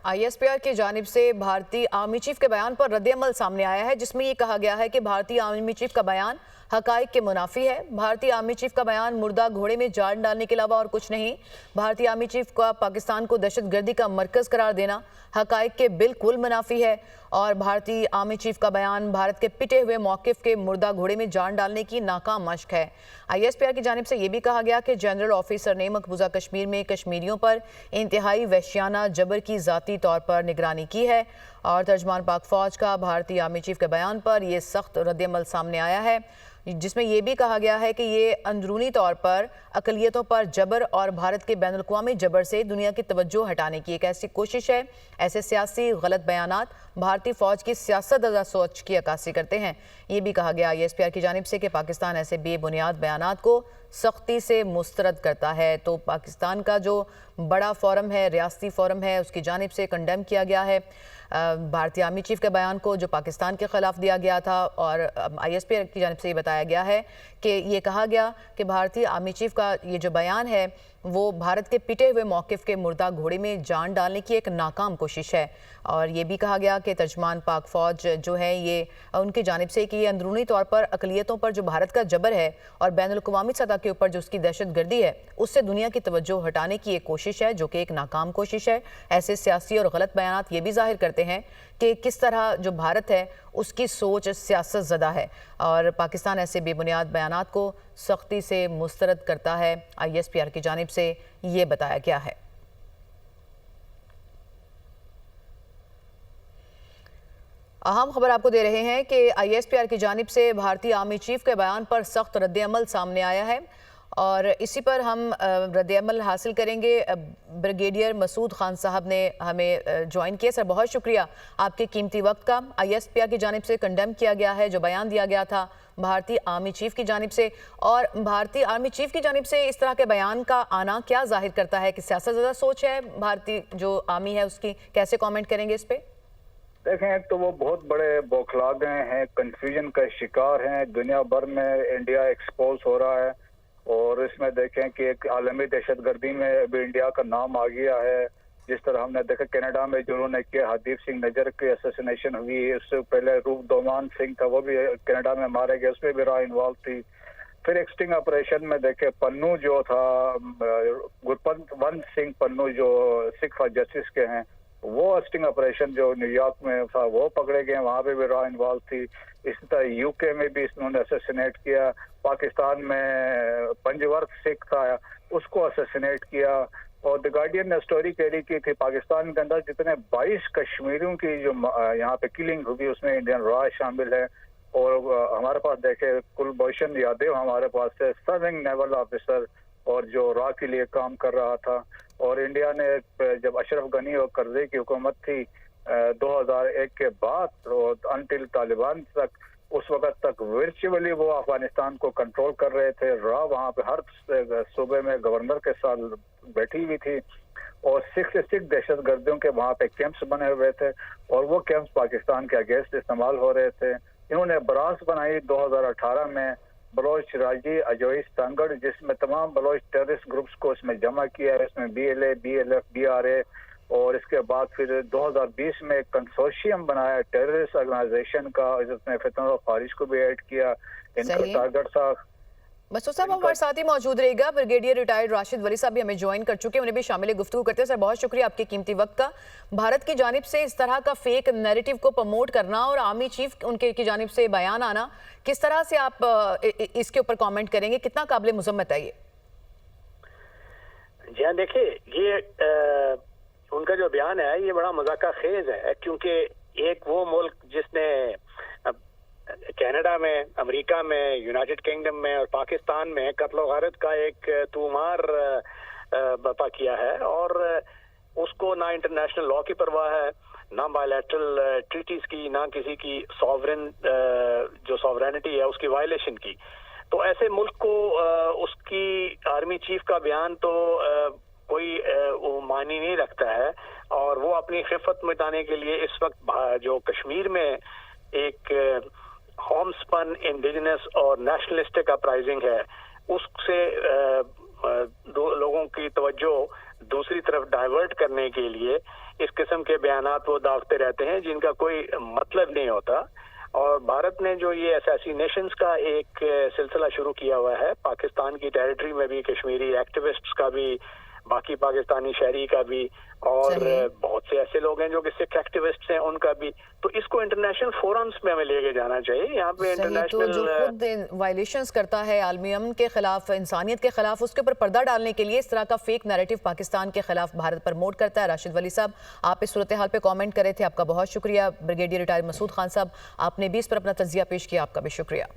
ISPR की जानिब से भारतीय आर्मी चीफ के बयान पर रद्द-ए-अमल सामने आया है, जिसमें ये कहा गया है कि भारतीय आर्मी चीफ का बयान हकाइक के मुनाफी है। भारतीय आर्मी चीफ का बयान मुर्दा घोड़े में जान डालने के अलावा और कुछ नहीं। भारतीय आर्मी चीफ का पाकिस्तान को दहशतगर्दी का मरकज करार देना हकाइक के बिल्कुल मुनाफी है और भारतीय आर्मी चीफ का बयान भारत के पिटे हुए मौकिफ के मुर्दा घोड़े में जान डालने की नाकाम मशक है। आईएसपीआर की जानिब से यह भी कहा गया कि जनरल ऑफिसर ने मकबूजा कश्मीर में कश्मीरियों पर इंतहाई वहशियाना जबर की जाती तौर पर निगरानी की है और तर्जमान पाक फौज का भारतीय आर्मी चीफ के बयान पर यह सख्त रद्द-ए-अमल सामने आया है, जिसमें यह भी कहा गया है कि ये अंदरूनी तौर पर अकलियतों पर जबर और भारत के बैनुल-अक़वामी जबर से दुनिया की तवज्जो हटाने की एक ऐसी कोशिश है। ऐसे सियासी गलत बयानात भारतीय फौज की सियासतज़दा सोच की अक्कासी करते हैं। ये भी कहा गया आईएसपीआर की जानिब से कि पाकिस्तान ऐसे बेबुनियाद बयानात को सख्ती से मुस्तरद करता है। तो पाकिस्तान का जो बड़ा फोरम है, रियासती फोरम है, उसकी जानिब से कंडेम किया गया है भारतीय आर्मी चीफ के बयान को जो पाकिस्तान के खिलाफ दिया गया था और आईएसपीआर की जानिब से ये बताया गया है कि ये कहा गया कि भारतीय आर्मी चीफ का ये जो बयान है वो भारत के पिटे हुए मौकिफ के मुर्दा घोड़े में जान डालने की एक नाकाम कोशिश है। और ये भी कहा गया कि तर्जमान पाक फौज जो है ये उनकी जानिब से कि ये अंदरूनी तौर पर अकलियतों पर जो भारत का जबर है और बैनुल-अक़वामी सतह के ऊपर जो उसकी दहशतगर्दी है उससे दुनिया की तवज्जो हटाने की एक कोशिश है, जो कि एक नाकाम कोशिश है। ऐसे सियासी और गलत बयानात ये भी जाहिर करते हैं कि किस तरह जो भारत है उसकी सोच सियासत ज़दा है और पाकिस्तान ऐसे बेबुनियाद बयानात को सख्ती से मुस्तरद करता है। आईएसपीआर की जानिब से ये बताया गया है। अहम खबर आपको दे रहे हैं कि आईएसपीआर की जानिब से भारतीय आर्मी चीफ के बयान पर सख्त रद्द-ए-अमल सामने आया है और इसी पर हम रद्द-ए-अमल हासिल करेंगे। ब्रिगेडियर मसूद खान साहब ने हमें ज्वाइन किया। सर, बहुत शुक्रिया आपके कीमती वक्त का। आईएसपीआर की जानिब से कंडेम किया गया है जो बयान दिया गया था भारतीय आर्मी चीफ की जानिब से, और भारतीय आर्मी चीफ की जानिब से इस तरह के बयान का आना क्या जाहिर करता है कि सियासतज़दा सोच है भारतीय जो आर्मी है उसकी? कैसे कॉमेंट करेंगे इस पर? देखें तो वो बहुत बड़े बौखला गए हैं, कंफ्यूजन का शिकार हैं। दुनिया भर में इंडिया एक्सपोज हो रहा है और इसमें देखें कि एक आलमी दहशतगर्दी में अभी इंडिया का नाम आ गया है। जिस तरह हमने देखा कनाडा में जो उन्होंने किया, हरदीप सिंह नजर की असैसिनेशन हुई, उससे पहले रूप दोमान सिंह था वो भी कनाडा में मारे गए, उसमें भी रॉ इन्वॉल्व थी। फिर एक स्टिंग ऑपरेशन में देखे पन्नू जो था, गुरपंत सिंह पन्नू जो सिख फॉर जस्टिस के हैं, वो स्टिंग ऑपरेशन जो न्यूयॉर्क में था वो पकड़े गए, वहां पे भी रॉ इन्वॉल्व थी। इसी तरह यूके में भी इन्होंने असैसिनेट किया। पाकिस्तान में पंजवर्थ सिख था उसको असैसिनेट किया। और द गार्डियन ने स्टोरी कैरी की थी पाकिस्तान के अंदर जितने 22 कश्मीरियों की जो यहाँ पे किलिंग हुई उसमें इंडियन रॉ शामिल है। और हमारे पास देखे कुलभूषण यादव हमारे पास है, सर्विंग नेवल ऑफिसर और जो रॉ के लिए काम कर रहा था। और इंडिया ने जब अशरफ गनी और करज़ई की हुकूमत थी 2001 के बाद और अनटिल तालिबान तक, उस वक्त तक वर्चुअली वो अफगानिस्तान को कंट्रोल कर रहे थे। रॉ वहाँ पे हर सूबे में गवर्नर के साथ बैठी हुई थी और सिख दहशतगर्दियों के वहाँ पे कैंप्स बने हुए थे और वो कैंप्स पाकिस्तान के अगेंस्ट इस्तेमाल हो रहे थे। इन्होंने ब्रास बनाई 2018 में, बलोच राजी अजोई संगड़, जिसमें तमाम बलोच टेररिस्ट ग्रुप्स को इसमें जमा किया है। इसमें BLA, BLF, BRA और इसके बाद फिर 2020 में एक कंसोर्शियम बनाया टेररिस्ट ऑर्गेनाइजेशन का, जिसमें फितरत और फारिश को भी ऐड किया। इनका टारगेट था। मसूद साहब हमारे साथ ही मौजूद रहेगा। ब्रिगेडियर रिटायर्ड राशिद वली साहब भी हमें ज्वाइन कर चुके हैं, उन्हें भी शामिल गुफ्तगू करते हैं। सर, बहुत शुक्रिया आपके कीमती वक्त का। भारत की जानिब से इस तरह का फेक नैरेटिव को प्रमोट करना और आर्मी चीफ उनके की जानिब से बयान आना, किस तरह से आप इसके ऊपर कमेंट करेंगे? कितना काबिल मुज़म्मत है ये? जी हाँ, देखिए ये उनका जो बयान है ये बड़ा मजाका खेज है, क्योंकि एक वो मुल्क जिसने कनाडा में, अमेरिका में, यूनाइटेड किंगडम में और पाकिस्तान में कत्ल गारत का एक तूमार बर्पा किया है और उसको ना इंटरनेशनल लॉ की परवाह है, ना बायलैटरल ट्रीटीज की, ना किसी की सॉवरेन जो सॉवरेनिटी है उसकी वायलेशन की। तो ऐसे मुल्क को उसकी आर्मी चीफ का बयान तो कोई वो मानी नहीं रखता है और वो अपनी खिफत मिटाने के लिए इस वक्त जो कश्मीर में एक होमस्पन इंडिजिनस और नेशनलिस्टिक अपराइजिंग है उससे दो लोगों की तवज्जो दूसरी तरफ डाइवर्ट करने के लिए इस किस्म के बयानात वो दागते रहते हैं जिनका कोई मतलब नहीं होता। और भारत ने जो ये असैसिनेशंस का एक सिलसिला शुरू किया हुआ है पाकिस्तान की टेरिटरी में भी, कश्मीरी एक्टिविस्ट्स का भी, बाकी पाकिस्तानी शहरी का भी, और बहुत से ऐसे लोग हैं जो कि सिख एक्टिविस्ट्स हैं उनका भी, तो इसको इंटरनेशनल फोरम्स में हमें लेके जाना चाहिए। यहाँ पे इंटरनेशनल जो खुद वायलेशंस करता है आलमी अमन के खिलाफ, इंसानियत के खिलाफ, उसके ऊपर पर्दा डालने के लिए इस तरह का फेक नैरेटिव पाकिस्तान के खिलाफ भारत प्रमोट करता है। राशिद वली साहब, आप इस सूरत हाल पे कमेंट करे थे, आपका बहुत शुक्रिया। ब्रिगेडियर रिटायर्ड मसूद खान साहब, आपने भी इस पर अपना तज्जिया पेश किया, आपका भी शुक्रिया।